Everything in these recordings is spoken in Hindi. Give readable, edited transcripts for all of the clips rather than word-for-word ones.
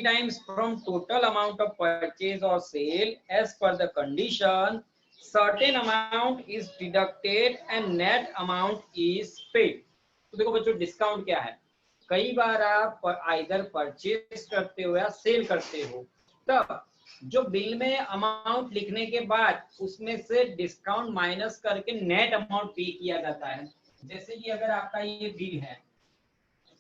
times from total amount of purchase or sale as per the condition, certain amount is deducted and net amount is paid. तो देखो बच्चों डिस्काउंट क्या है, कई बार आप आइदर परचेज करते हो या सेल करते हो, तब जो बिल में अमाउंट लिखने के बाद उसमें से डिस्काउंट माइनस करके नेट अमाउंट पे किया जाता है। जैसे कि अगर आपका ये बिल है,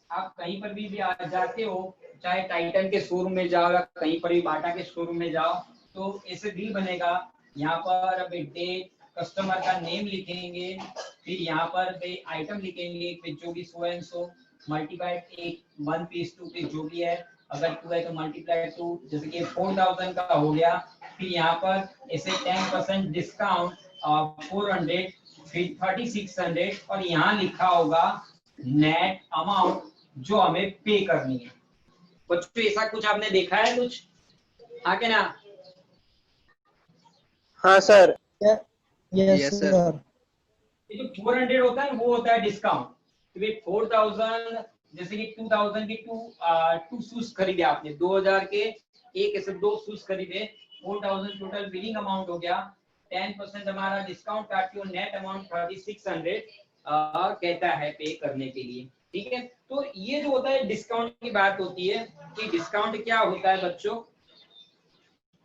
आप कहीं पर भी आ जाते हो, चाहे टाइटन के शोरूम में जाओ या कहीं पर भी बाटा के शोरूम में जाओ, तो ऐसे बिल बनेगा। यहाँ पर डेट, कस्टमर का नेम लिखेंगे, फिर यहाँ पर आइटम लिखेंगे, फिर जो भी so and so multiplied 1 piece 2 piece जो भी है, अगर 2 है तो मल्टीप्लाई 2, जैसे कि 4000 का हो गया। फिर यहाँ पर ऐसे 10% डिस्काउंट 400, फिर 3600 और यहाँ लिखा होगा नेट अमाउंट जो हमें पे करनी है। बच्चों ऐसा कुछ आपने देखा है कुछ आगे ना? हाँ सर। Yes sir. ये जो 400 होता है वो होता है डिस्काउंट। तो 4000 जैसे कि 2000 के टू शूज खरीदे आपने, 2000 के एक ऐसे 2 शूज खरीदे, 4000 टोटल बिलिंग अमाउंट हो गया। 10% हमारा डिस्काउंट काट के नेट अमाउंट 3600 कहता है पे करने के लिए। ठीक है, तो ये जो होता है डिस्काउंट की बात होती है कि डिस्काउंट क्या होता है बच्चों,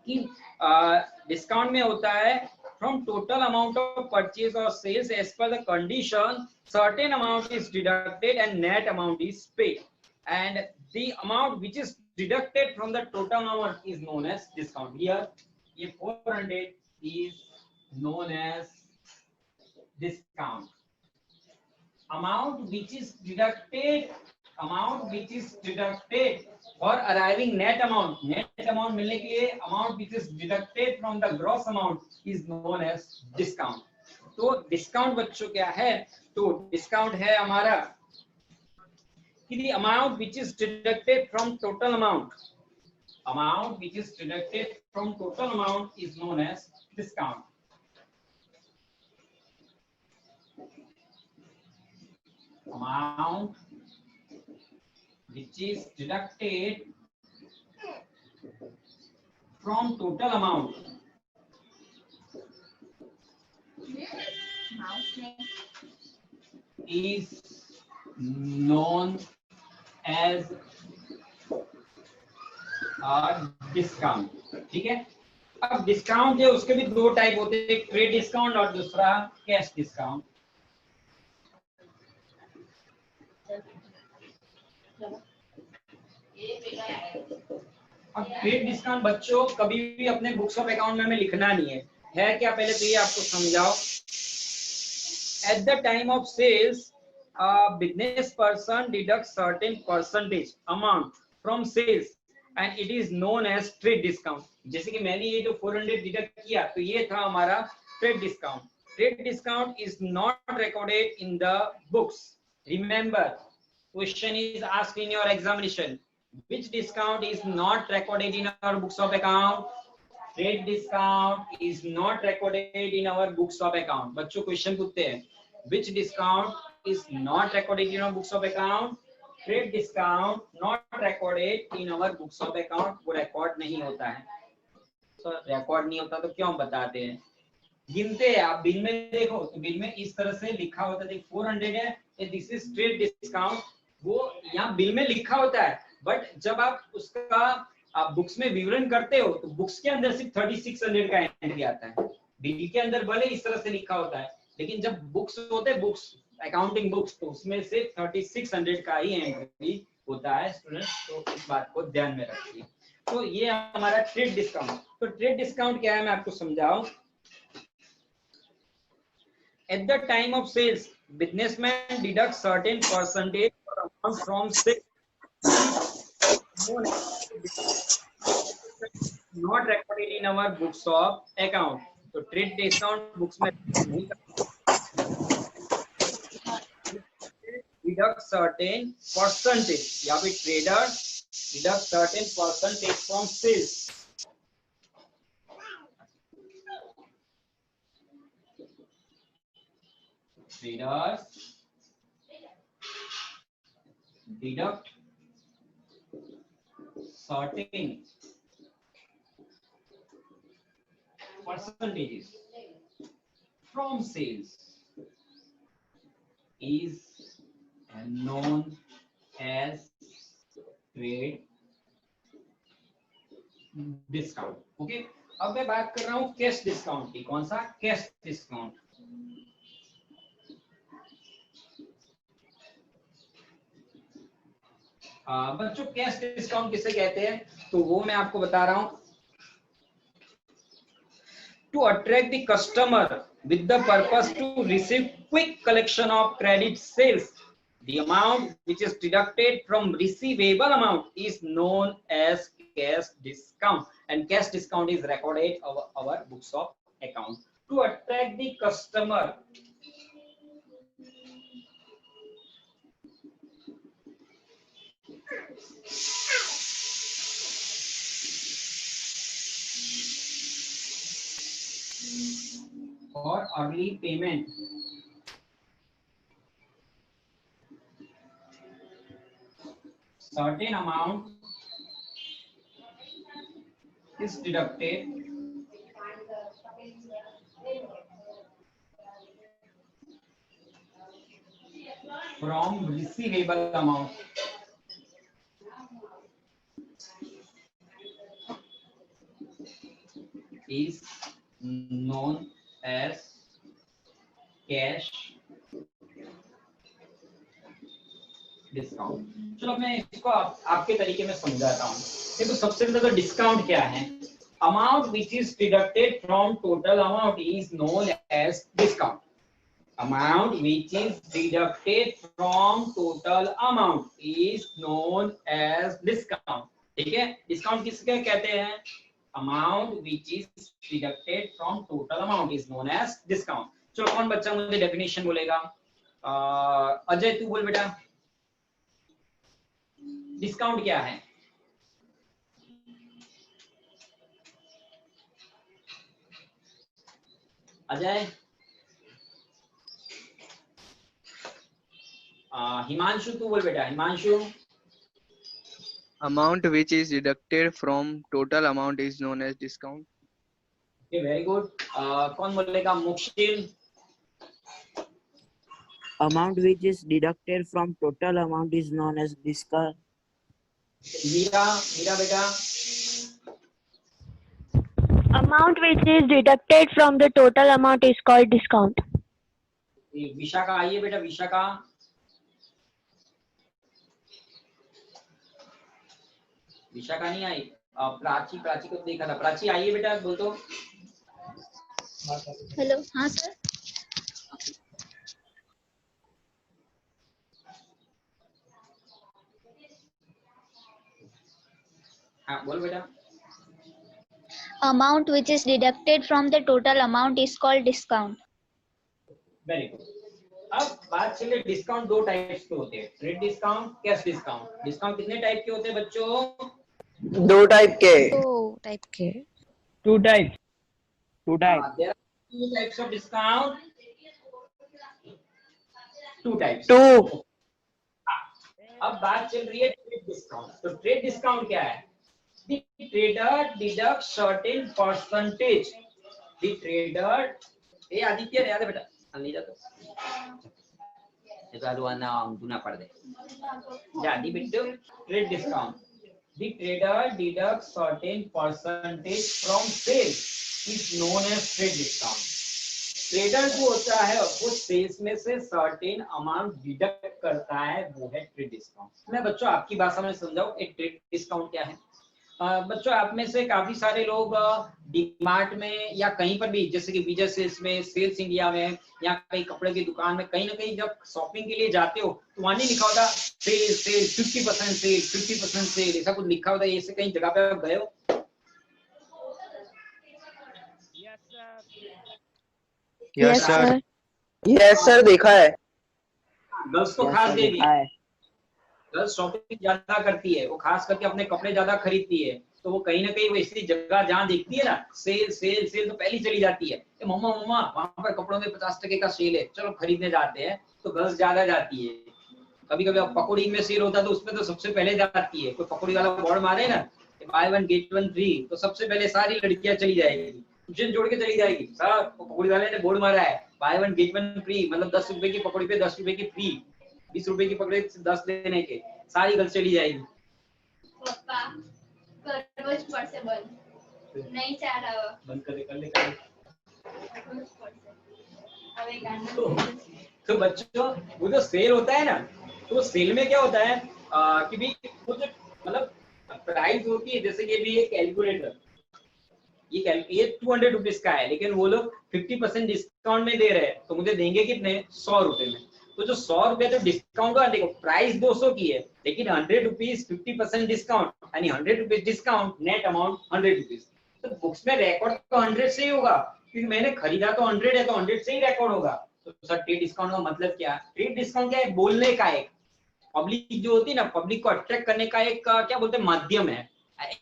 कि डिस्काउंट में होता है from total amount of purchase or sales as per the condition, certain amount is deducted and net amount is paid, and the amount which is deducted from the total amount is known as discount. Here ये 400 is known as discount. Amount which is deducted for arriving net amount मिलने के लिए amount which is deducted from the gross amount is known as discount. तो डिस्काउंट बच्चों क्या है, तो डिस्काउंट है हमारा कि the amount which is deducted from total amount is known as discount. Amount which is deducted from total amount is known as a discount. ठीक है, अब डिस्काउंट है उसके भी दो टाइप होते हैं, ट्रेड डिस्काउंट और दूसरा कैश डिस्काउंट। अब ट्रेड डिस्काउंट बच्चों कभी भी अपने बुक्स ऑफ अकाउंट में हमें लिखना नहीं है क्या, पहले तो ये आपको समझाओ। At the time of sales business person deduct certain percentage amount from sales and it is known as trade discount. जैसे कि मैंने ये जो 400 डिडक्ट किया तो ये था हमारा trade discount. Trade discount is not recorded in the books. Remember, question is asked in your examination, which discount is not recorded in our books of account? Trade discount is not recorded in our books of account. बच्चों क्वेश्चन पूछते हैं, which discount is not recorded in our books of account? Trade discount not recorded in our books of account. वो रिकॉर्ड नहीं होता है। तो रिकॉर्ड नहीं होता तो क्यों बताते हैं, गिनते हैं। आप बिल में देखो तो बिल में इस तरह से लिखा होता है, 400 है, दिस इज ट्रेड डिस्काउंट, वो यहाँ बिल में लिखा होता है। बट जब आप उसका आप बुक्स में विवरण करते हो तो बुक्स के अंदर सिर्फ 3600 का एंट्री आता है। बिल के अंदर भले इस तरह से लिखा होता है, लेकिन जब बुक्स होते हैं, बुक्स अकाउंटिंग बुक्स, तो उसमें सिर्फ 3600 का ही एंट्री होता है स्टूडेंट्स। तो इस बात को ध्यान में रखिए। तो ये हमारा ट्रेड डिस्काउंट। तो ट्रेड डिस्काउंट क्या है मैं आपको समझाऊं। At the time of sales, businessman deducts certain percentage or amount from sales, not recorded in our books of account. तो trade discount books में नहीं deduct certain percentage, या फिर trader deduct certain percentage from sales. Traders deduct certain percentages from sales is known as trade discount. Okay, अब मैं बात कर रहा हूं कैश डिस्काउंट की. कौन सा? Cash discount. बच्चों कैश डिस्काउंट किसे कहते हैं? तो वो मैं आपको बता रहा हूं. To attract the customer with the purpose to receive quick collection of credit sales, the amount which is deducted from receivable amount is known as cash discount, and cash discount is recorded our books of account. To attract the customer, for early payment, certain amount is deducted from receivable amount. Is known as cash discount. चलो मैं इसको आपके तरीके में समझाता हूँ. देखो सबसे पहले तो डिस्काउंट क्या है? Amount which is deducted from total amount is known as discount. Amount which is deducted from total amount is known as discount. ठीक है, डिस्काउंट किसके कहते हैं? Amount which is deducted from total amount is known as discount. चलो कौन बच्चा मुझे डेफिनेशन बोलेगा? अजय तू बोल बेटा, डिस्काउंट क्या है? अजय. हिमांशु तू बोल बेटा. Himanshu. Amount which is deducted from total amount is known as discount. Okay, very good. कौन बोलेगा? मुक्षिल. Amount which is deducted from total amount is known as discount. Meera. Meera बेटा. Amount which is deducted from the total amount is called discount. Vishakha आइए बेटा. विशाखा. विशाखा नहीं आई. प्राची. प्राची को देखा था. प्राची आइए बेटा. बोल तो. हेलो. हाँ सर. हाँ बोल बेटा. Amount which is deducted from the total amount is called discount. Very good. अब बात चले डिस्काउंट दो टाइप्स के होते हैं. Trade discount, cash discount. Discount कितने टाइप के होते हैं बच्चों? दो टाइप के. Oh, type K. Two types. There are two types of discount. Two types. Two. अब बात चल रही है ट्रेड डिस्काउंट. तो ट्रेड डिस्काउंट क्या है? The trader deducts certain percentage. The trader. ए आदित्य याद है बेटा? नहीं जाता. ये तो आलूआना अंगुना पड़ दे. जादी Bittu. Trade discount. The trader deducts certain percentage from sales is known as trade discount. Trader जो होता है वो सेल्स में से सर्टेन अमाउंट डिडक्ट करता है, वो है ट्रेड डिस्काउंट. मैं बच्चों आपकी भाषा में समझाऊं एक ट्रेड डिस्काउंट क्या है. बच्चों आप में से काफी सारे लोग डीमार्ट में या कहीं पर भी, जैसे कि विजय सेल्स में, सेल्स इंडिया में या कहीं कपड़े की दुकान में, कहीं ना कहीं जब शॉपिंग के लिए जाते हो तो वहां नहीं लिखा होता सेल सेल 50% सेल 50% सेल, ऐसा कुछ लिखा होता है? ऐसे कहीं जगह पे आप गए हो? Yes sir. यस सर, देखा है. गर्ल्स को खास देगी. गर्ल्स शॉपिंग ज्यादा करती है, वो खास करके अपने कपड़े ज्यादा खरीदती है, तो वो कहीं ना कहीं वो ऐसी जगह जहाँ देखती है ना सेल सेल सेल तो पहली चली जाती है. मम्मा मम्मा वहां पर कपड़ों में 50% का सेल है, चलो खरीदने जाते हैं. तो गर्ल्स ज्यादा जाती है. कभी कभी अब पकौड़ी में सेल होता है तो उसमें तो सबसे पहले जाती है. कोई पकौड़ी वाला बोर्ड मारे ना bye one get one free, तो सबसे पहले सारी लड़कियां चली जाएगी, ट्यूशन जोड़ के चली जाएगी। सर पकौड़ी वाले ने बोर्ड मारा है bye one get one free, मतलब 10 रुपए की पकौड़ी पे 10 रुपए की फ्री, 20 रुपए की पकौड़ी 10 लेने के, सारी गर्ल्स चली जाएगी। पप्पा करवो ज પડશે બંધ, નહીં ચાલે હવે, बंद कर ले કરવું જ પડશે હવે ગાંડા। तो बच्चों वो जो सेल होता है ना, तो सेल में क्या होता है कि भी वो जो मतलब प्राइस होती है, जैसे कि भी ये कैलकुलेटर, ये 200 रुपीज का है, लेकिन वो लोग 50% डिस्काउंट में दे रहे हैं, तो मुझे देंगे कितने, 100 रुपए में। तो जो 100 रुपए तो डिस्काउंट का, देखो प्राइस 200 की है, लेकिन 100 रुपीज 50% डिस्काउंट, यानी 100 rupees discount, net amount 100 rupees. तो बुक्स में रिकॉर्ड तो 100 से ही होगा, क्योंकि मैंने खरीदा तो 100 है, तो 100 से ही रिकॉर्ड होगा। तो सर ट्रेड डिस्काउंट का मतलब क्या? ट्रेड डिस्काउंट क्या है? बोलने का एक, पब्लिक जो होती है ना, पब्लिक को अट्रैक्ट करने का एक क्या बोलते हैं माध्यम है,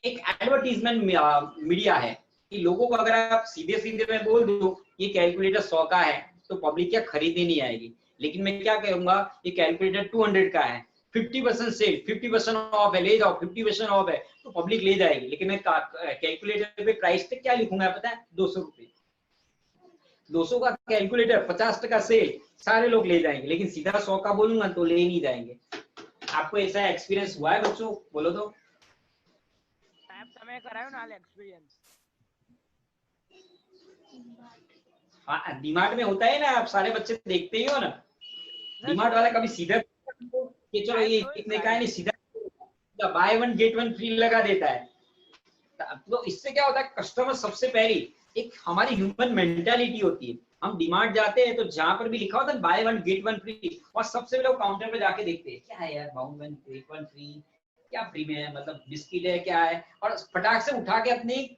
एक एडवर्टीजमेंट मीडिया है, कि लोगों को अगर आप सीधे सीधे में बोल दो ये कैलकुलेटर 100 का है, तो पब्लिक क्या खरीदने नहीं आएगी। लेकिन मैं क्या कहूंगा, ये कैलकुलेटर 200 का है, 50% सेल, 50% ऑफ है, ले जाओ 50% ऑफ है, तो पब्लिक ले जाएगी। लेकिन मैं कैलकुलेटर पे प्राइस पे क्या लिखूंगा पता है, 200 रुपए, 200 का कैलकुलेटर, 50% सेल, सारे लोग ले जाएंगे। लेकिन सीधा 100 का बोलूंगा तो ले नहीं जाएंगे। आपको ऐसा एक्सपीरियंस हुआ है बच्चों? बोलो तो। समय करायो ना एक्सपीरियंस। हाँ डीमार्ट में होता है ना, आप सारे बच्चे देखते ही हो ना, डीमार्ट वाला कभी सीधा कि चलो ये इतने का है, नहीं सीधा bye one get one free लगा देता है। तो इससे क्या होता है, कस्टमर सबसे पहली एक हमारी ह्यूमन मेंटालिटी होती है, हम डीमार्ट जाते हैं तो जहां पर भी लिखा होता है bye one get one free, और सबसे पहले काउंटर पे जाके देखते हैं क्या है यार, buy one get one free, क्या फ्री में है, मतलब बिस्किट है क्या है, और फटाक से उठा के अपनी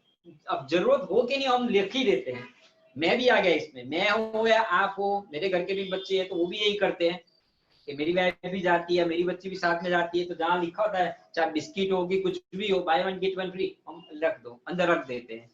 अब जरूरत हो कि नहीं हम लिख ही देते हैं। मैं भी आ गया इसमें, मैं हो या आप हो, मेरे घर के भी बच्चे हैं तो वो भी यही करते हैं कि मेरी वाइफ भी जाती है, मेरी बच्ची भी साथ में जाती है, तो जहाँ लिखा होता है चाहे बिस्किट होगी कुछ भी हो, bye one get one free, हम रख दो, अंदर रख देते हैं।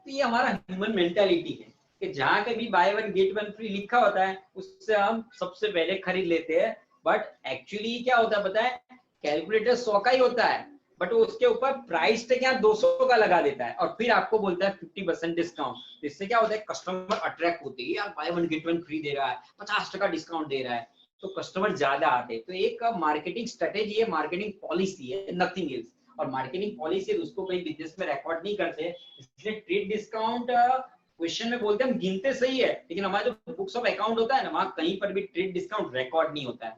तो ये हमारा ह्यूमन मेंटालिटी है कि जहाँ कभी bye one get one free लिखा होता है उससे हम सबसे पहले खरीद लेते हैं। बट एक्चुअली क्या होता है पता है, कैलकुलेटर 100 का ही होता है, बट उसके ऊपर प्राइस टैग यहाँ 200 का लगा देता है, और फिर आपको बोलता है 50% डिस्काउंट। इससे क्या होता है, कस्टमर अट्रैक्ट होते हैं, यार buy one get one free दे रहा है, 50% डिस्काउंट दे रहा है, तो कस्टमर ज्यादा आते हैं। तो एक मार्केटिंग स्ट्रेटेजी है, मार्केटिंग पॉलिसी है, नथिंग एल्स। और मार्केटिंग पॉलिसी है उसको कहीं बिजनेस में रिकॉर्ड नहीं करते, इसलिए ट्रेड डिस्काउंट क्वेश्चन में बोलते हैं हम गिनते सही है, लेकिन हमारा जो बुक्स ऑफ अकाउंट होता है ना, वहां कहीं पर भी ट्रेड डिस्काउंट रिकॉर्ड नहीं होता है।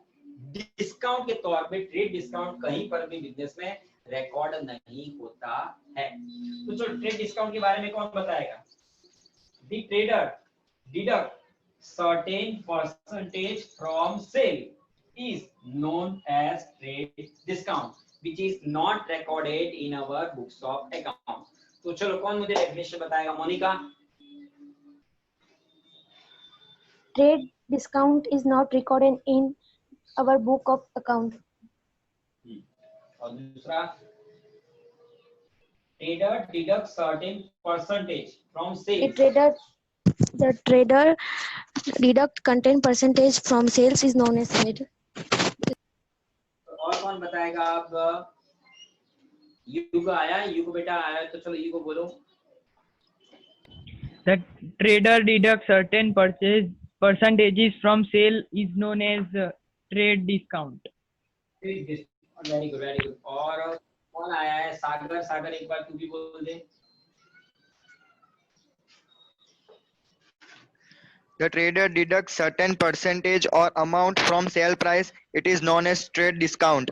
डिस्काउंट के तौर पे ट्रेड डिस्काउंट कहीं पर भी बिजनेस में रिकॉर्ड नहीं होता है। तो जो ट्रेड डिस्काउंट के बारे में कौन बताएगा? The trader deduct certain percentage from sale is known as trade discount, which is not recorded in our books of account. तो चलो कौन मुझे डेफिनेशन बताएगा? Monika. Trade discount is not recorded in our book of account. और दूसरा, trader deducts certain percentage from sale. The trader deduct content percentage from sales is known as trade. और कौन बताएगा? आप युग आया, युग बेटा आया, तो चलो युग बोलो। The trader deducts certain percentages from sale is known as trade discount. Very good very good. और कौन आया है? सागर, सागर एक बार तू भी बोल दे। The trader deducts certain percentage or amount from sale price. It is known as trade discount.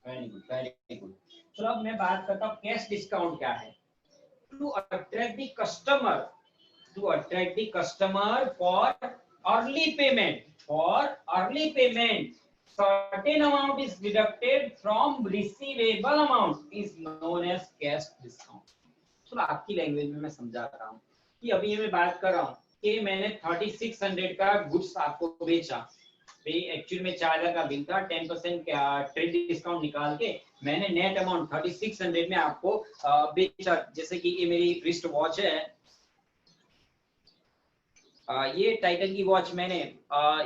Very good very good. चलो अब मैं बात करता हूँ कैश डिस्काउंट क्या है। To attract the customer, to attract the customer for early payment, certain amount is deducted from receivable amount is known as cash discount. चलो आपकी लैंग्वेज में मैं समझा रहा हूँ कि अभी मैं बात कर रहा हूँ कि मैंने 3600 का गुड्स आपको बेचा, एक्चुअली में 4000 का बिल था, 10% ट्रेड डिस्काउंट निकाल के मैंने नेट अमाउंट 3600 में आपको बेचा। जैसे कि ये मेरी रिस्ट वॉच है, ये टाइटन की वॉच मैंने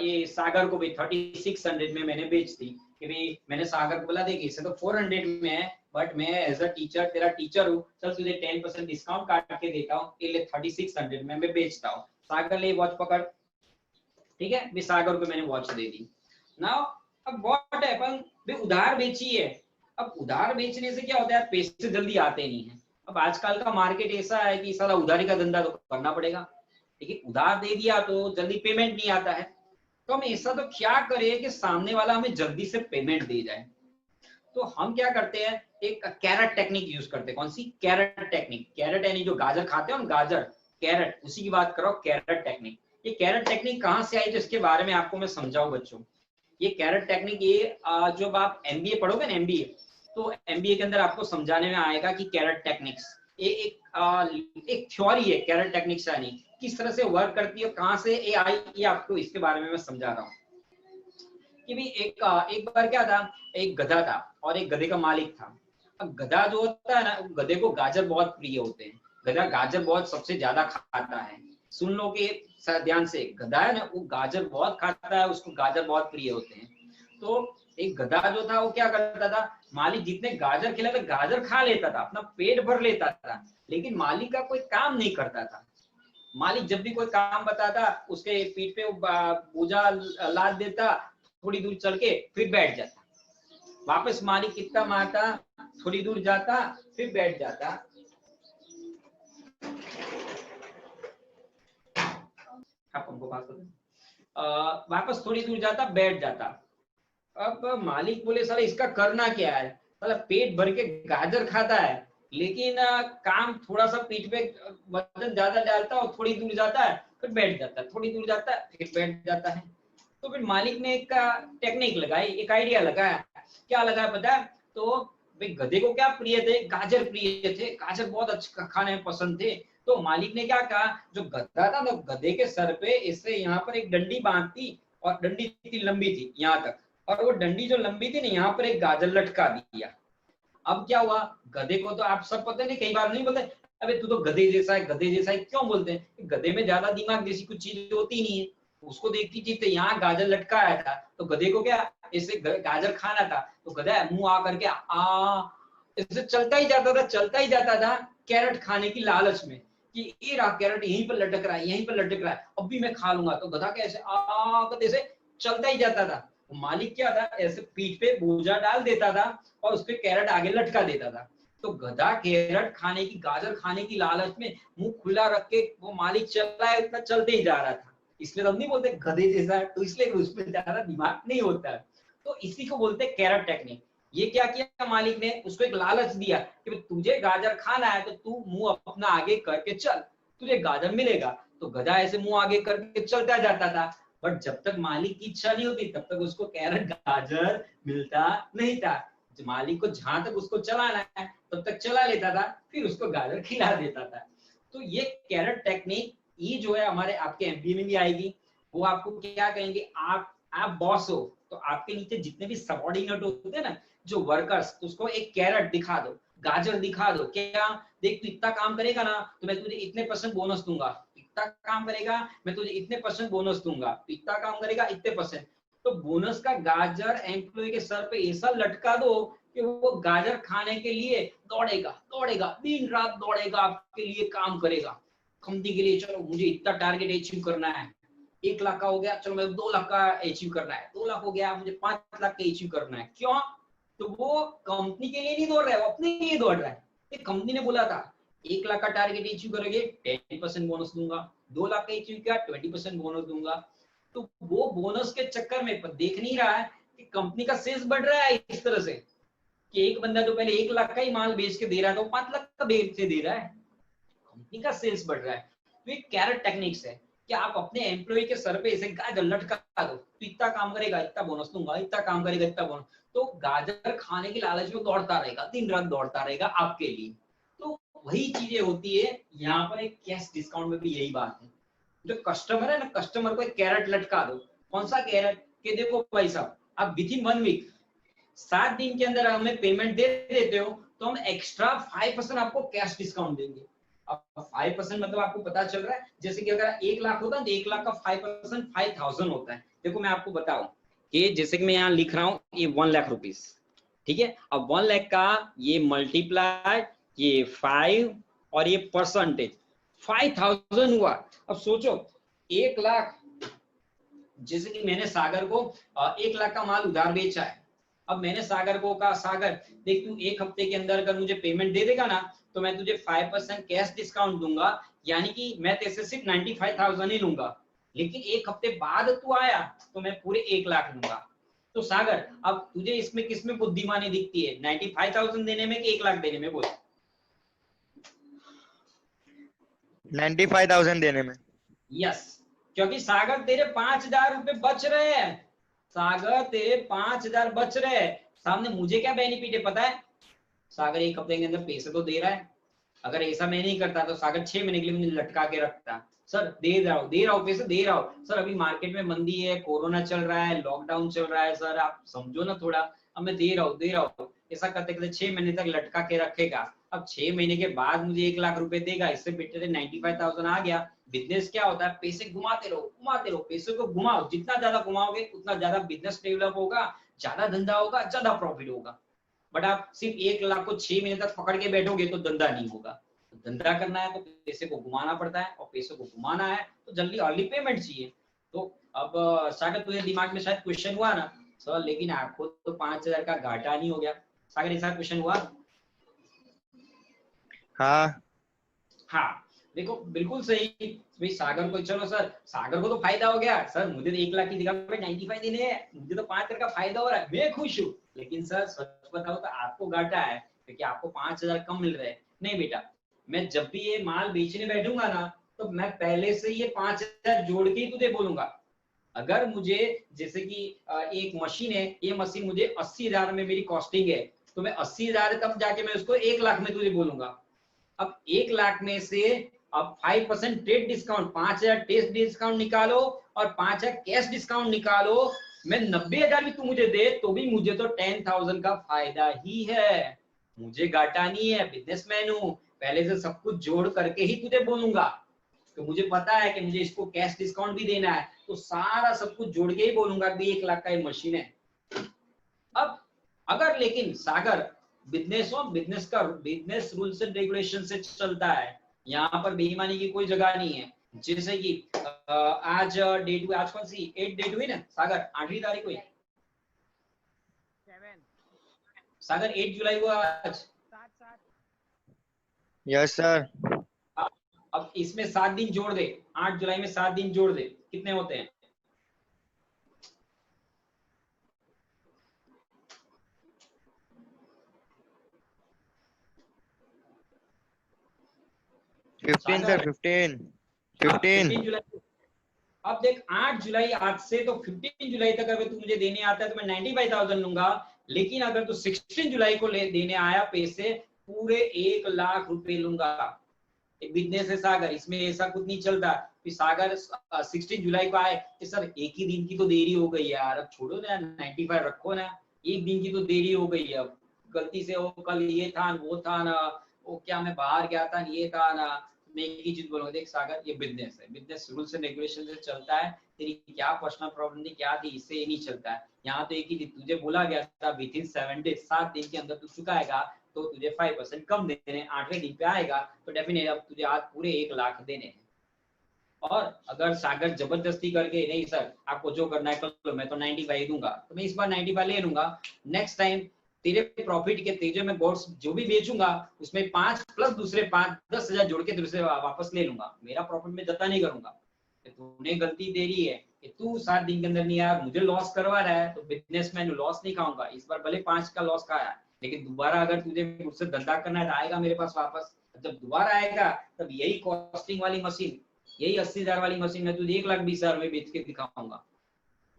ये सागर को भी 3600 में मैंने बेच दी। कि भाई मैंने सागर को बोला देखिए इसे तो 400 में है, बट मैं एज अ टीचर तेरा टीचर हूँ, चल तुझे 10% डिस्काउंट काट के देता हूँ, ये ले 3600 में मैं बेचता हूँ। सागर ले वॉच पकड़, ठीक है, मैं सागर को मैंने वॉच दे दी। नाउ अब व्हाट हैपन, भाई उधार बेची है। अब उधार बेचने से क्या होता है, पैसे जल्दी आते नहीं है। अब आजकल का मार्केट ऐसा है कि सारा उधारी का धंधा तो करना पड़ेगा, लेकिन उधार दे दिया तो जल्दी पेमेंट नहीं आता है। तो हम ऐसा तो क्या करें कि सामने वाला हमें जल्दी से पेमेंट दे जाए। तो हम क्या करते हैं, एक कैरेट टेक्निक यूज करते हैं। कौन सी? Carat technique. कैरेट यानी जो गाजर खाते हैं, गाजर, कैरेट, उसी की बात करो, कैरेट टेक्निक। ये कैरेट टेक्निक कहाँ से आई, तो इसके बारे में आपको मैं समझाऊं बच्चों। ये कैरेट टेक्निक, ये जब आप एमबीए पढ़ोगे ना, एमबीए, तो एमबीए के अंदर आपको समझाने में आएगा कि कैरेट टेक्निक्स ये एक थ्योरी है। कैरेट टेक्निक्स यानी किस तरह से वर्क करती है, कहाँ से ये आई, ये आपको इसके बारे में मैं समझा रहा हूँ। कि भी एक बार क्या था, एक गधा था और एक गधे का मालिक था। अब गधा जो होता है ना, गधे को गाजर बहुत प्रिय होते हैं। गधा गाजर बहुत सबसे ज्यादा खाता है। सुन लो कि ध्यान से, गधा है ना, वो गाजर बहुत खाता है, उसको गाजर बहुत प्रिय होते हैं। तो एक गधा जो था वो क्या करता था, मालिक जितने गाजर खिलाता गाजर खा लेता था, अपना पेट भर लेता था, लेकिन मालिक का कोई काम नहीं करता था। मालिक जब भी कोई काम बताता, उसके पीठ पे बोझा लाद देता, थोड़ी दूर चल के फिर बैठ जाता, वापस मालिक कितना मारता, थोड़ी दूर जाता, फिर बैठ जाता। वापस थोड़ी दूर जाता, बैठ जाता। अब मालिक बोले साला इसका करना क्या है, साला पेट भर के गाजर खाता है, लेकिन काम थोड़ा सा पीठ पे वजन ज्यादा डालता और थोड़ी दूर जाता है, फिर बैठ जाता है, थोड़ी दूर जाता है, फिर बैठ जाता है। तो फिर मालिक ने एक टेक्निक लगाई, एक आइडिया लगाया। क्या लगाया पता है? तो भाई गधे को क्या प्रिय थे, गाजर प्रिय थे, गाजर बहुत अच्छे खाने में पसंद थे। तो मालिक ने क्या कहा, जो गधा था ना, गधे के सर पे इससे यहाँ पर एक डंडी बांधती, और डंडी इतनी लंबी थी यहाँ तक, और वो डंडी जो लंबी थी ना, यहाँ पर एक गाजर लटका दिया। अब क्या हुआ, गधे को तो आप सब पता नहीं, कई बार नहीं बोलते अबे तू तो गधे जैसा है, गधे जैसा है, क्यों बोलते हैं? गधे में ज्यादा दिमाग जैसी कुछ चीज होती नहीं है। उसको देखती थी तो यहाँ गाजर लटका आया था, तो गधे को क्या ऐसे गाजर खाना था, तो गधा मुंह आ करके ऐसे चलता ही जाता था, चलता ही जाता था, कैरेट खाने की लालच में, कि ये रहा कैरेट यहीं पर लटक रहा है, यहीं पर लटक रहा है, अब भी मैं खा लूंगा। तो गधा कैसे ऐसे चलता ही जाता था। मालिक क्या था, ऐसे पीठ पे बोझा डाल देता था और उस पे कैरेट आगे लटका देता था। तो गधा कैरेट खाने की, गाजर खाने की लालच में मुंह खुला रख के वो मालिक चल रहा है, उतना चलते ही जा रहा था। इसलिए हम नहीं बोलते गधे जैसा है, तो इसलिए उसमें ज्यादा दिमाग नहीं होता है। तो इसी को बोलते हैं कैरेट टेक्निक। ये क्या किया मालिक ने, उसको एक लालच दिया कि तुझे गाजर खाना है तो तू मुंह अपना आगे करके चल, तुझे गाजर मिलेगा। तो गधा ऐसे मुंह आगे करके चलता जाता था, बट जब तक मालिक की इच्छा नहीं होती तब तक उसको कैरेट गाजर मिलता नहीं था। मालिक को जहां तक उसको चलाना है तब तक चला लेता था, फिर उसको गाजर खिला देता था। तो ये कैरेट टेक्निक, ये जो है हमारे आपके एमबीए में भी आएगी। वो आपको क्या कहेंगे, आप बॉस हो तो आपके नीचे जितने भी सबऑर्डिनेट होते हैं ना, जो वर्कर्स, उसको एक कैरेट दिखा दो, गाजर दिखा दो, क्या देख तू इतना काम करेगा ना तो मैं तुझे इतने % बोनस दूंगा, इतना काम करेगा मैं तुझे इतने % बोनस दूंगा, इतना काम करेगा इतने %। तो बोनस का गाजर एम्प्लॉय के सर पे ऐसा लटका दो कि वो गाजर खाने के लिए दौड़ेगा दौड़ेगा, दिन रात दौड़ेगा, आपके लिए काम करेगा कंपनी के लिए। चलो मुझे इतना टारगेट अचीव करना है, 1 लाख का हो गया, चलो मैं 2 लाख का अचीव करना है, 2 लाख हो गया, मुझे 5 लाख का अचीव करना है। क्यों? तो वो कंपनी के लिए नहीं दौड़ रहा है, वो अपने लिए दौड़ रहा है। कंपनी ने बोला था 1 लाख का टारगेट अचीव करोगे 10% बोनस दूंगा, 2 लाख का अचीव किया 20% बोनस दूंगा। तो वो बोनस के चक्कर में देख नहीं रहा है कि कंपनी का सेल्स बढ़ रहा है इस तरह से, कि एक बंदा जो पहले 1 लाख का ही माल बेच के दे रहा था वो 5 लाख का बेच के दे रहा है, कंपनी का सेल्स बढ़ रहा है। तो ये कैरेट टेक्निक्स है कि आप अपने एम्प्लॉय के सर पे ऐसे गाजर लटका दो, तो इतना काम करेगा इतना बोनस दूंगा, इतना काम करेगा इतना बोनस। तो गाजर खाने की लालच में दौड़ता रहेगा, दिन रात दौड़ता रहेगा आपके लिए। तो वही चीजें होती है यहाँ पर। एक कैश डिस्काउंट में भी यही बात है, जो कस्टमर है ना, कस्टमर को एक कैरेट लटका दो। कौन सा कैरेट? कि देखो भाई साहब, आप विद इन 1 वीक, 7 दिन के अंदर हमें पेमेंट दे देते हो तो हम एक्स्ट्रा 5% आपको कैश डिस्काउंट देंगे। अब 5% मतलब आपको पता चल रहा है, जैसे कि अगर 1 लाख होता है तो 1 लाख का 5% 5000 होता है। देखो मैं आपको बताऊं कि जैसे कि मैं यहाँ लिख रहा हूँ, ये 1 लाख रुपीस, ठीक है। अब 1 लाख का ये मल्टीप्लाई, ये 5 और ये परसेंटेज 5000 हुआ। अब सोचो 1 लाख, जैसे कि मैंने सागर को 1 लाख का माल उधार बेचा है। अब मैंने सागर को कहा, सागर देख तू 1 हफ्ते के अंदर अगर मुझे पेमेंट दे देगा ना तो मैं तुझे 5% कैश डिस्काउंट दूंगा, यानी कि मैं तेरे से सिर्फ 95,000 ही लूंगा, लेकिन 1 हफ्ते बाद तू आया तो मैं पूरे 1 लाख लूंगा। तो सागर अब तुझे इसमें किसमें बुद्धिमानी दिखती है, 95,000 देने में कि 1 लाख देने में? बोल। 95,000 देने में। यस, क्योंकि सागर तेरे 5,000 रुपए बच रहे हैं, सागर तेरे 5,000 बच रहे हैं। सामने मुझे क्या बेनिफिट है पता है, सागर 1 हफ्ते के अंदर पैसे तो दे रहा है। अगर ऐसा मैं नहीं करता तो सागर 6 महीने के लिए मुझे लटका के रखता। सर दे रहा हूँ पैसे दे रहा हूँ सर, अभी मार्केट में मंदी है, कोरोना चल रहा है, लॉकडाउन चल रहा है, सर आप समझो ना थोड़ा, अब मैं दे रहा हूँ। ऐसा करते करते 6 महीने तक लटका के रखेगा। अब 6 महीने के बाद मुझे 1 लाख रुपए देगा, इससे बेटर है 95,000 आ गया। बिजनेस क्या होता है, पैसे घुमाते रहो, पैसे को घुमाओ, जितना ज्यादा घुमाओगे उतना ज्यादा बिजनेस डेवलप होगा, ज्यादा धंधा होगा, ज्यादा प्रॉफिट होगा। बट आप सिर्फ 1 लाख को 6 महीने तक पकड़ के बैठोगे तो धंधा नहीं होगा। धंधा करना है तो पैसे को घुमाना पड़ता है, और पैसे को घुमाना है तो जल्दी अर्ली पेमेंट चाहिए। तो अब सागर तुझे दिमाग में शायद क्वेश्चन हुआ ना, सर लेकिन आपको तो 5,000 का घाटा नहीं हो गया? सागर ऐसा क्वेश्चन हुआ? हाँ देखो बिल्कुल सही भाई। सागर को चलो सर, सागर को तो फायदा हो गया, सर मुझे तो 1 लाख की जगह पे 95 देने हैं, मुझे तो 5,000 का फायदा हो रहा है, मैं खुश हूँ। लेकिन सर सच बताओ तो आपको घाटा है, क्योंकि आपको 5,000 कम मिल रहे हैं। नहीं बेटा, मैं जब भी ये माल बेचने बैठूंगा ना तो मैं पहले से ये 5,000 जोड़ के ही तुझे बोलूंगा। अगर मुझे जैसे कि एक मशीन है, ये मशीन मुझे 80,000 में मेरी कॉस्टिंग है, तो मैं 80,000 तब जाके मैं उसको 1 लाख में तुझे बोलूंगा। अब 1 लाख में से अब 5% ट्रेड डिस्काउंट, 5,000 टेस्ट डिस्काउंट निकालो और 5,000 कैश डिस्काउंट निकालो, मैं 90,000 भी तू मुझे दे तो भी मुझे तो 10,000 का फायदा ही है, मुझे घाटा नहीं है। बिजनेसमैन हूँ, पहले से सब कुछ जोड़ करके ही तुझे बोलूंगा, तो मुझे पता है कि मुझे इसको कैश डिस्काउंट भी देना है, तो सारा सब कुछ जोड़ के ही बोलूंगा कि 1 लाख का ये मशीन है। अब अगर लेकिन सागर बिजनेस हो, बिजनेस का बिजनेस रूल्स एंड रेगुलेशन से चलता है, यहाँ पर बेईमानी की कोई जगह नहीं है। जैसे कि आज डेट हुई, आज कौन सी 8 डेट हुई ना सागर, 8वीं तारीख हुई सागर, 8 जुलाई हुआ आज। Yes sir. अब इसमें 7 दिन जोड़ दे, 8 जुलाई में 7 दिन जोड़ दे, कितने होते हैं? सर 15 जुलाई। अब देख 8 जुलाई आज से, तो 15 जुलाई तक अगर तू मुझे देने आता है तो मैं 95,000 लूंगा, लेकिन अगर तू 16 जुलाई को देने आया पैसे, पूरे 1 लाख रुपए लूंगा। एक बिजनेस है सागर, इसमें ऐसा कुछ नहीं चलता कि सागर 16 जुलाई को आए कि सर एक ही दिन की तो देरी हो गई यार, अब छोड़ो ना 95 रखो ना, एक दिन की तो देरी हो गई, अब गलती से वो कल ये था वो था ना, वो क्या मैं बाहर गया था ये था ना। मैं एक ही चीज बोलूंगा, देख सागर ये बिजनेस है, बिजनेस रूल्स एंड रेगुलेशन से चलता है, तेरी क्या पर्सनल प्रॉब्लम थी क्या थी इससे ये नहीं चलता है। यहाँ तो एक ही तुझे बोला गया था विद इन 7 डेज, 7 दिन के अंदर तू चुकाएगा तो तुझे 5% कम देने, 8वें दिन पे आएगा तो डेफिनेटली अब तुझे आज पूरे 1 लाख देने हैं। और अगर सागर जबरदस्ती करके नहीं सर आपको जो करना है कर लो, मैं तो 95 दूंगा, तो मैं इस बार 95 ले लूंगा, नेक्स्ट टाइम तेरे प्रॉफिट के तेजे में गोल्ड्स जो भी बेचूंगा उसमें 5 प्लस दूसरे 5 10,000 जोड़ के दूसरे वापस ले लूंगा, मेरा प्रॉफिट में जता नहीं करूंगा। तूने गलती दे रही है कि तू 7 दिन के अंदर नहीं आया, मुझे लॉस करवा रहा है, तो बिजनेसमैन लॉस नहीं खाऊंगा, इस बार भले 5 का लॉस खाया, लेकिन दोबारा अगर तुझे मुझसे धंधा करना है तो आएगा मेरे पास वापस। जब दोबारा आएगा तब यही कॉस्टिंग वाली मशीन, यही 80,000 वाली मशीन में तुझे 1,20,000 में बेच के दिखाऊंगा,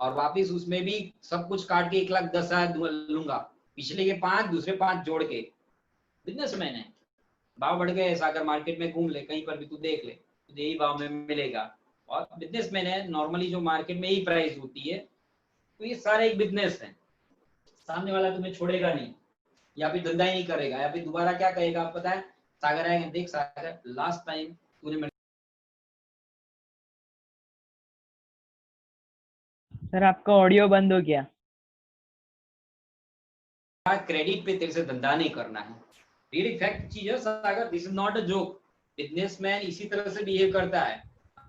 और वापिस उसमें भी सब कुछ काट के 1,10,000 लूंगा, पिछले के 5 दूसरे 5 जोड़ के। बिजनेसमैन है, भाव बढ़ गए सागर, मार्केट में घूम ले कहीं पर भी तू देख ले, तुझे यही भाव में मिलेगा। और बिजनेसमैन है, नॉर्मली जो मार्केट में यही प्राइस होती है, तो ये सारा एक बिजनेस है, सामने वाला तुम्हें छोड़ेगा नहीं, या फिर धंधा ही नहीं करेगा, या फिर दोबारा क्या कहेगा आप पता है, सागर आएगा देख सागर लास्ट टाइम तूने सर आपका ऑडियो बंद हो गया। क्रेडिट पे तेरे से धंधा नहीं करना है। रियल फैक्ट चीज है Sagar, this is not a joke. Businessman इसी तरह से बिहेव करता है।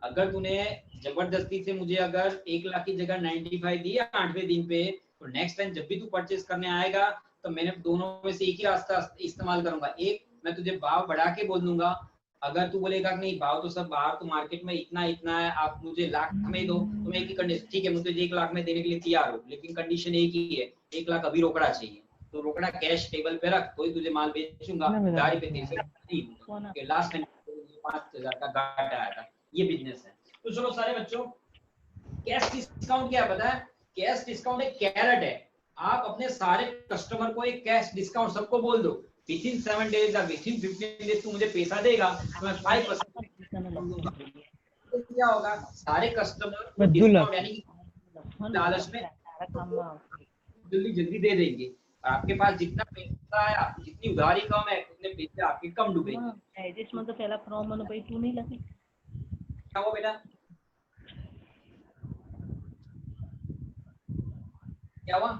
अगर तूने जबरदस्ती से मुझे अगर 1 लाख की जगह 95 दी 8वें दिन पे, तो नेक्स्ट टाइम जब भी तू परचेज करने आएगा तो मैंने दोनों में से एक ही रास्ता इस्तेमाल करूंगा। एक, मैं तुझे भाव बढ़ा के बोल दूंगा। अगर तू बोलेगा कि नहीं भाव तो सब बाहर तो मार्केट में इतना इतना है, आप मुझे लाख में दो, तो मैं एक ही कंडीशन, ठीक है मुझे 1 लाख में देने के लिए तैयार हूँ, लेकिन कंडीशन एक ही है, 1 लाख अभी रोकड़ा चाहिए। तो रोकड़ा कैश टेबल पे रख, कोई तुझे माल बेचूंगा, उधारी पे तेरे से नहीं दूंगा। लास्ट टाइम 5,000 का घाटा आया था। ये बिजनेस है। तो चलो सारे बच्चों, कैश डिस्काउंट क्या है पता है? कैश डिस्काउंट एक कैरेट है। आप अपने सारे कस्टमर को एक कैश डिस्काउंट सबको बोल दो, विथिन 7 डेज या विथिन 15 डेज तू मुझे पैसा देगा तो मैं 5% तो क्या होगा, सारे कस्टमर डिस्काउंट यानी कि लालच में जल्दी जल्दी दे देंगे। आपके पास जितना पैसा आया, जितनी उधारी कम है, उतने पैसे आपके कम डूबेंगे। एडजस्टमेंट तो पहला फ्रॉम मनो भाई तू नहीं लगी क्या हुआ बेटा, क्या हुआ?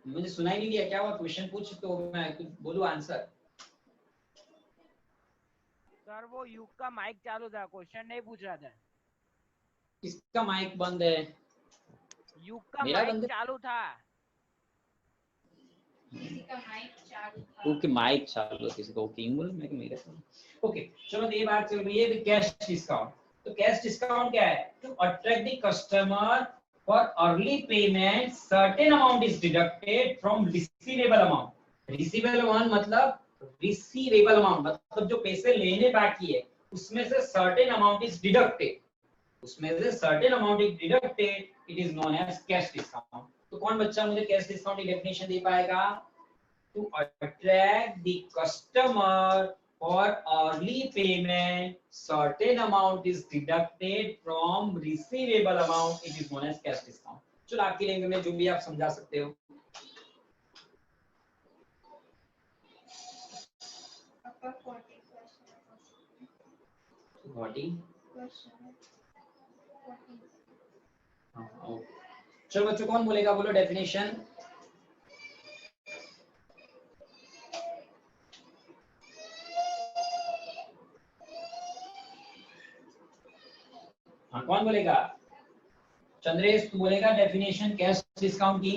मुझे सुनाई नहीं दिया, क्या हुआ? क्वेश्चन पूछ तो मैं कुछ बोलूं आंसर। सर वो युग का माइक चालू था, क्वेश्चन नहीं पूछ रहा था। किसका माइक बंद है? युग का मेरा माइक बंद है? चालू था। किसी का माइक चालू था। ओके माइक चालू है किसी का, ओके बोल मैं कि मेरे ओके। चलो ये बात चल रही है कैश डिस्काउंट। तो कैश डिस्काउंट क्या है? To attract the customer for early payment certain amount is deducted from receivable amount. receivable amount मतलब receivable amount मतलब जो पैसे लेने बाकी है उसमें से certain amount is deducted, उसमें से certain amount is deducted, it is known as cash discount. तो कौन बच्चा मुझे कैश डिस्काउंट की डेफिनेशन दे पाएगा? to attract the customer for early payment certain amount is deducted from receivable amount, it is known as cash discount. चलो आपकी लैंग्वेज में जो भी आप समझा सकते हो। चलो बच्चों कौन बोलेगा, बोलो डेफिनेशन। हाँ कौन बोलेगा? चंद्रेश तू बोलेगा डेफिनेशन कैश डिस्काउंट की?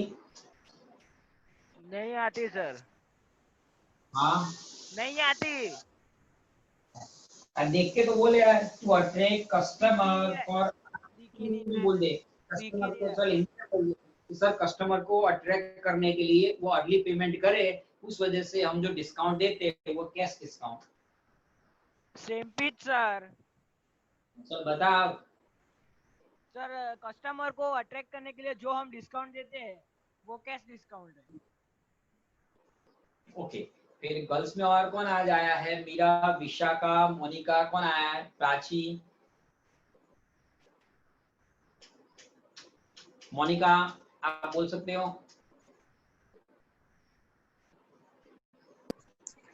नहीं आती सर। हाँ नहीं आती। देख के तो बोले यार, टू अट्रैक्ट कस्टमर फॉर, बोल दे कस्टमर को, चल सर कस्टमर को अट्रैक्ट करने के लिए वो अर्ली पेमेंट करे, उस वजह से हम जो डिस्काउंट देते हैं वो cash discount. Same pitch sir. चल बता। सर कस्टमर को अट्रैक्ट करने के लिए जो हम डिस्काउंट देते हैं वो कैश डिस्काउंट है। ओके फिर गर्ल्स में और कौन आज आया है? मीरा, विशाखा, मोनिका, कौन आया है? प्राची, मोनिका आप बोल सकते हो?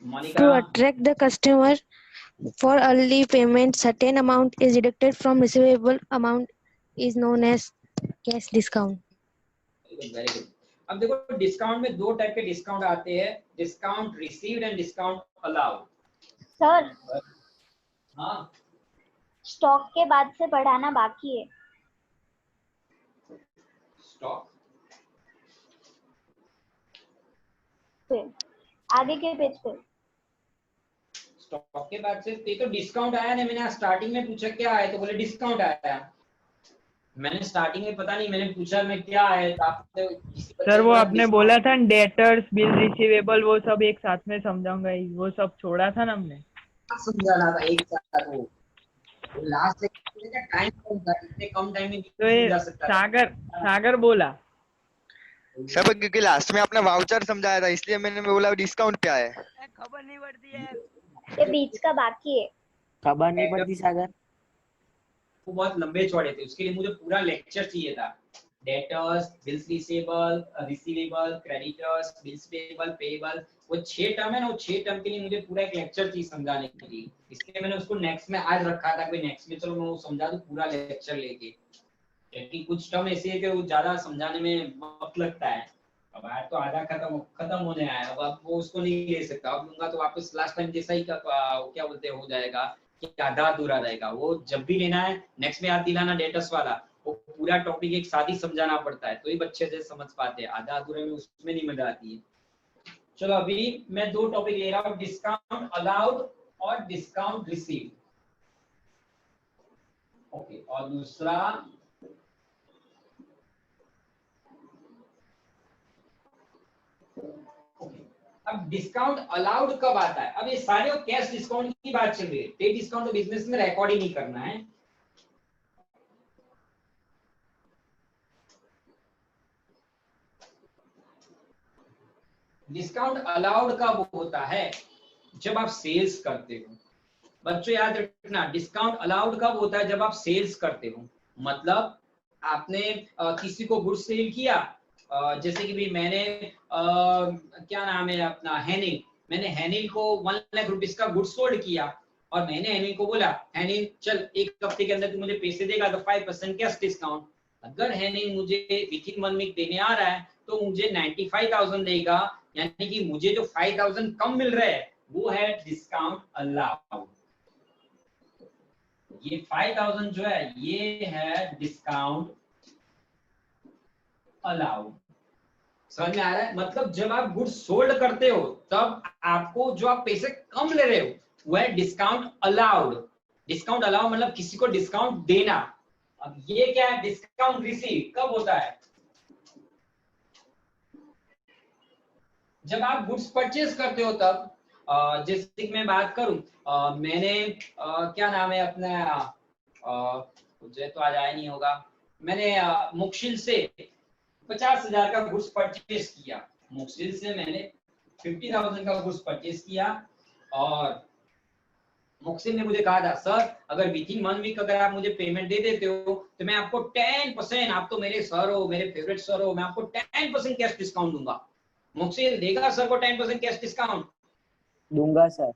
Monika. To attract the customer for early payment, certain amount is deducted from receivable amount is known as cash discount. Very good. अब देखो डिस्काउंट में दो टाइप के डिस्काउंट आते हैं, discount received and discount allowed. Sir हाँ स्टॉक के बाद से बढ़ाना बाकी है। स्टॉक पे आगे के पेज पे स्टॉक के बाद से ये तो डिस्काउंट आया ना, मैंने स्टार्टिंग में पूछा क्या आया तो बोले डिस्काउंट आया। मैंने स्टार्टिंग में पता नहीं, मैंने पूछा मैं क्या है तो आपने सर वो आपने बोला था डेटर्स, बिल रिसीवेबल, वो सब एक साथ में समझाऊंगा, वो सब छोड़ा था ना हमने। समझाना था एक साथ, वो लास्ट टाइम कम था, इतने कम टाइम में तो ये जा सकता सागर बोला सब, क्योंकि लास्ट में आपने वाउचर समझाया था इसलिए मैंने बोला डिस्काउंट पे आया। खबर नहीं पड़ती है, ये बीच का बाकी है। खबर नहीं पड़ती सागर। वो बहुत लंबे चौड़े थे, उसके लिए मुझे पूरा लेक्चर चाहिए था। Debtors, bills receivable, creditors, bills payable, वो 6 टर्म है ना, वो 6 टर्म के लिए मुझे पूरा एक लेक्चर चाहिए समझाने के लिए, इसलिए मैंने उसको नेक्स्ट में आज रखा था कि नेक्स्ट में चलो मैं वो समझा दूं पूरा लेक्चर लेके। क्योंकि कुछ टर्म ऐसी है कि वो ज्यादा समझाने में वक्त लगता है। अब आज तो आधा खत्म होने आया, अब वो उसको नहीं ले सकता, अब लूंगा तो वापस लास्ट टाइम जैसा ही क्या बोलते हैं हो जाएगा कि आधा अधूरा रहेगा। वो जब भी लेना है नेक्स्ट में याद दिलाना डेटस वाला, वो पूरा टॉपिक एक साथ ही समझाना पड़ता है तो ही बच्चे से समझ पाते हैं, आधा अधूरे में उसमें नहीं मजा आती है। चलो अभी मैं दो टॉपिक ले रहा हूँ, डिस्काउंट अलाउड और डिस्काउंट रिसीव। ओके, और दूसरा अब डिस्काउंट अलाउड कब आता है। अब ये सारे कैश डिस्काउंट की बात चल रही है, पे डिस्काउंट तो बिजनेस में रिकॉर्ड ही नहीं करना है। डिस्काउंट अलाउड कब होता है, जब आप सेल्स करते हो। बच्चों याद रखना, डिस्काउंट अलाउड कब होता है, जब आप सेल्स करते हो। मतलब आपने किसी को गुड्स सेल किया, जैसे कि भी मैंने क्या नाम है अपना हैनिल, मैंने हैनिल को 1 लाख रुपीस का गुड्स सोल्ड किया और मैंने हैनिल को बोला हैनिल चल एक हफ्ते के अंदर तू मुझे पैसे देगा तो 5% कैश डिस्काउंट। अगर हैनिल मुझे विद इन 1 वीक देने आ रहा है तो मुझे 95,000 देगा, यानी कि मुझे जो 5,000 कम मिल रहा है वो है डिस्काउंट अलाउड। ये 5,000 जो है ये है डिस्काउंट अलाउड। समझ में आ रहा है। मतलब जब आप गुड्स सोल्ड करते हो तब आपको जो आप पैसे कम ले रहे हो वो है डिस्काउंट अलाउड। डिस्काउंट अलाउड मतलब किसी को डिस्काउंट देना। अब ये क्या है, डिस्काउंट रिसीव कब होता है, जब आप गुड्स परचेज करते हो तब। जैसे कि मैं बात करूं, मैंने क्या नाम है अपना, मुझे तो आज आया नहीं होगा, मैंने मुक्शिल से 50,000 का गुड्स परचेज किया। मुक्शिल से मैंने 50,000 का गुड्स परचेज किया और मुक्शिल ने मुझे कहा था सर अगर विद इन 1 वीक अगर आप मुझे पेमेंट दे देते हो तो मैं आपको 10%, आप तो मेरे सर हो, मेरे फेवरेट सर हो, मैं आपको 10% कैश डिस्काउंट दूंगा। मुक्शिल देगा सर को 10% कैश डिस्काउंट? दूंगा सर।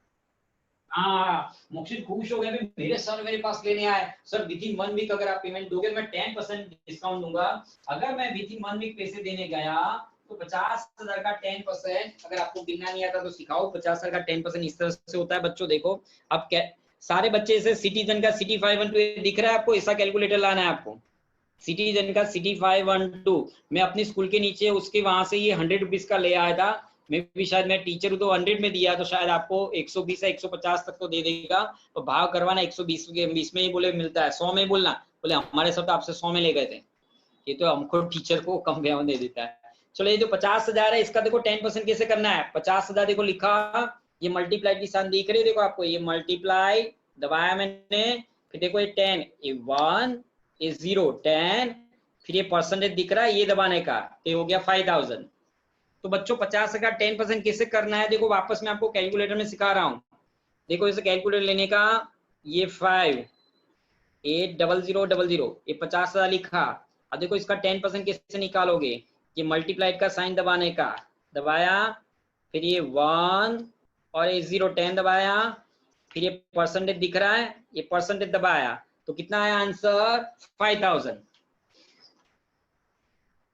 हाँ, मुक्शिल खुश हो गया, मेरे सर मेरे पास लेने आए, सर विद इन 1 वीक अगर आप पेमेंट दोगे मैं 10% डिस्काउंट दूंगा। अगर मैं विद इन 1 वीक पैसे देने गया तो 50,000 का 10%, अगर आपको गिनना नहीं आता तो सिखाओ, 50,000 का 10% इस तरह से होता है बच्चों। देखो अब सारे बच्चे से सिटीजन का सिटी 512 दिख रहा है आपको, ऐसा कैलकुलेटर लाना है आपको। सिटीजन का सिटी 512 मैं अपनी स्कूल के नीचे उसके वहां से ये 100 रुपीज का ले आया था। मैं भी शायद मैं टीचर हूँ तो 100 में दिया तो शायद आपको 120 या 150 तक तो दे देगा। तो भाव करवाना 120 में ही बोले मिलता है, 100 में बोलना, बोले हमारे सब तो आपसे 100 में ले गए थे। ये तो हमको टीचर को कम ब्याह दे देता है। चलो ये जो 50,000 है इसका देखो 10% कैसे करना है। 50,000 देखो लिखा, ये मल्टीप्लाई की निशान दिख रही है देखो आपको, ये मल्टीप्लाई दबाया मैंने, फिर देखो ये 10, ये 1, ये 0, 10, फिर ये परसेंटेज दिख रहा है ये दबाने का, ये हो गया 5,000। तो बच्चों 50 का 10% कैसे करना है, देखो वापस मैं आपको कैलकुलेटर में सिखा रहा हूँ। देखो इसे कैलकुलेटर लेने का, ये 5, 80000, ये 50,000 लिखा। अब देखो इसका 10% कैसे निकालोगे, ये मल्टीप्लाई का साइन दबाने का, दबाया, फिर ये 1 और ये 0, 10 दबाया, फिर ये परसेंटेज दिख रहा है, ये परसेंटेज दबाया, तो कितना आया आंसर 5,000।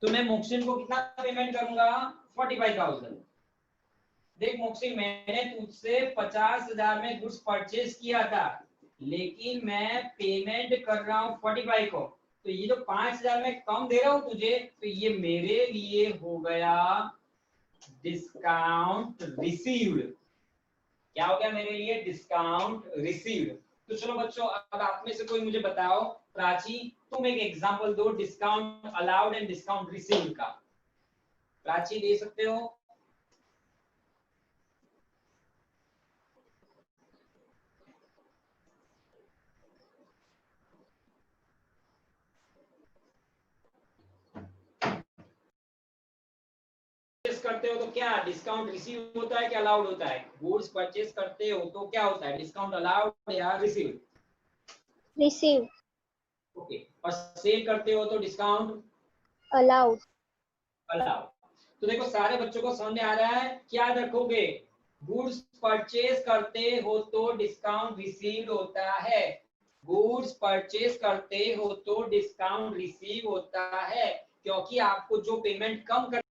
तो मैं मुक्शिल को कितना पेमेंट करूंगा 45,000। देख मुक्शिल मैंने तुझसे 50,000 में गुड्स परचेज किया था, लेकिन मैं पेमेंट कर रहा हूँ 45 को, तो ये जो 5,000 में कम दे रहा हूँ तुझे, तो ये मेरे लिए हो गया डिस्काउंट रिसीव्ड। क्या हो गया मेरे लिए, डिस्काउंट रिसीव्ड। तो चलो बच्चों अब आप में से कोई मुझे बताओ, प्राची तुम एक एग्जांपल दो discount allowed and discount received का। प्राची दे सकते हो? करते हो तो क्या डिस्काउंट रिसीव होता है क्या अलाउड होता है? गुड्स परचेज करते हो तो क्या होता है, डिस्काउंट अलाउड या रिसीव? रिसीव। ओके, और सेल करते हो तो डिस्काउंट अलाउड। अलाउड। तो देखो सारे बच्चों को समझ में आ रहा है, क्या रखोगे, गुड्स परचेज करते हो तो डिस्काउंट रिसीव्ड होता है, गुड्स परचेज करते हो तो डिस्काउंट रिसीव होता है, क्योंकि आपको जो पेमेंट कम कर